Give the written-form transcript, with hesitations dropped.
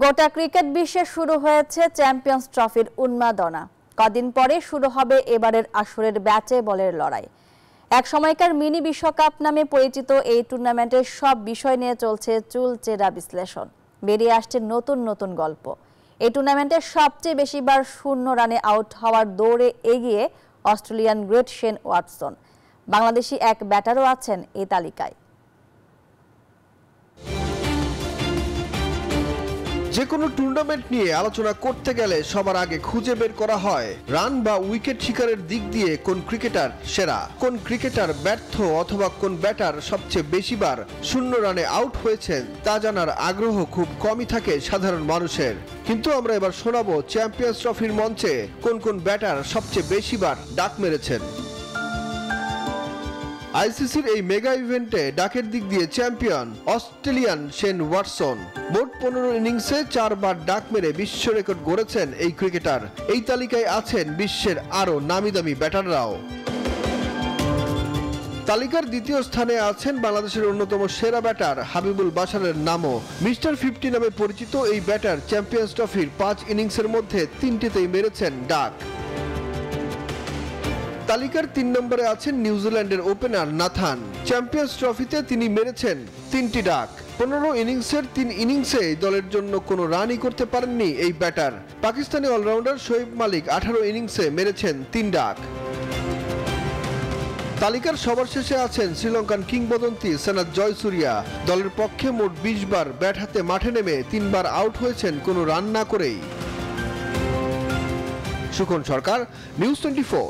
গোটা ক্রিকেট বিশ্বে শুরু হয়েছে চ্যাম্পিয়ন্স ট্রফির উন্মাদনা। কদিন পরে শুরু হবে এবারের আসরের ব্যাটে বলের লড়াই। এক সময়কার মিনি বিশ্বকাপ নামে পরিচিত এই টুর্নামেন্টের সব বিষয় নিয়ে চলছে চুলচেরা বিশ্লেষণ। বেরিয়ে আসছে নতুন নতুন গল্প। এই টুর্নামেন্টে সবচেয়ে বেশিবার শূন্য রানে আউট হওয়ার দৌড়ে এগিয়ে Australian great Shane Watson. Bangladeshi এক ব্যাটারও আছেন এই তালিকায়। যে কোনো টুর্নামেন্ট নিয়ে আলোচনা করতে গেলে সবার আগে খুঁজে বের করা হয় রান বা উইকেট শিকারের দিক দিয়ে কোন ক্রিকেটার সেরা, কোন ক্রিকেটার ব্যর্থ অথবা কোন ব্যাটার সবচেয়ে বেশিবার শূন্য রানে আউট হয়েছেন তা জানার আগ্রহ খুব কমই থাকে সাধারণ মানুষের। কিন্তু আমরা এবার শোনাবো চ্যাম্পিয়ন্স ট্রফির মঞ্চে কোন কোন ব্যাটার সবচেয়ে বেশিবার ডাক মেরেছেন। আইসিসির এই মেগা ইভেন্টে ডাকের দিক দিয়ে চ্যাম্পিয়ন অস্ট্রেলিয়ান শেন ওয়াটসন। মোট 15 ইনিংসে 4 বার ডাক মেরে বিশ্ব রেকর্ড গড়েছেন এই ক্রিকেটার। এই তালিকায় আছেন বিশ্বের আরও নামিদামি ব্যাটাররাও। তালিকার দ্বিতীয় স্থানে আছেন বাংলাদেশের অন্যতম সেরা ব্যাটার হাবিবুল বাশারের নামও। মিস্টার 50 নামে পরিচিত এই ব্যাটার চ্যাম্পিয়ন্স ট্রফির 5 ইনিংসের মধ্যে 3টিতেই মেরেছেন ডাক। তালিকার 3 নম্বরে আছেন নিউজিল্যান্ডের ওপেনার নাথান। চ্যাম্পিয়ন্স ট্রফিতে তিনি মেরেছেন 3টি ডাক। 15 ইনিংসের 3 ইনিংসে দলের জন্য কোনো রানই করতে পারেননি এই ব্যাটার। পাকিস্তানি অলরাউন্ডার শোয়েব মালিক 18 ইনিংসে মেরেছেন 3 ডাক। তালিকার সবার শেষে আছেন শ্রীলঙ্কান কিংবদন্তি সনাথ জয়সূরিয়া। দলের পক্ষে মোট 20 বার ব্যাট হাতে মাঠে নেমে 3 বার আউট হয়েছেন কোনো রান না করেই। সুখন সরকার, নিউজ 24।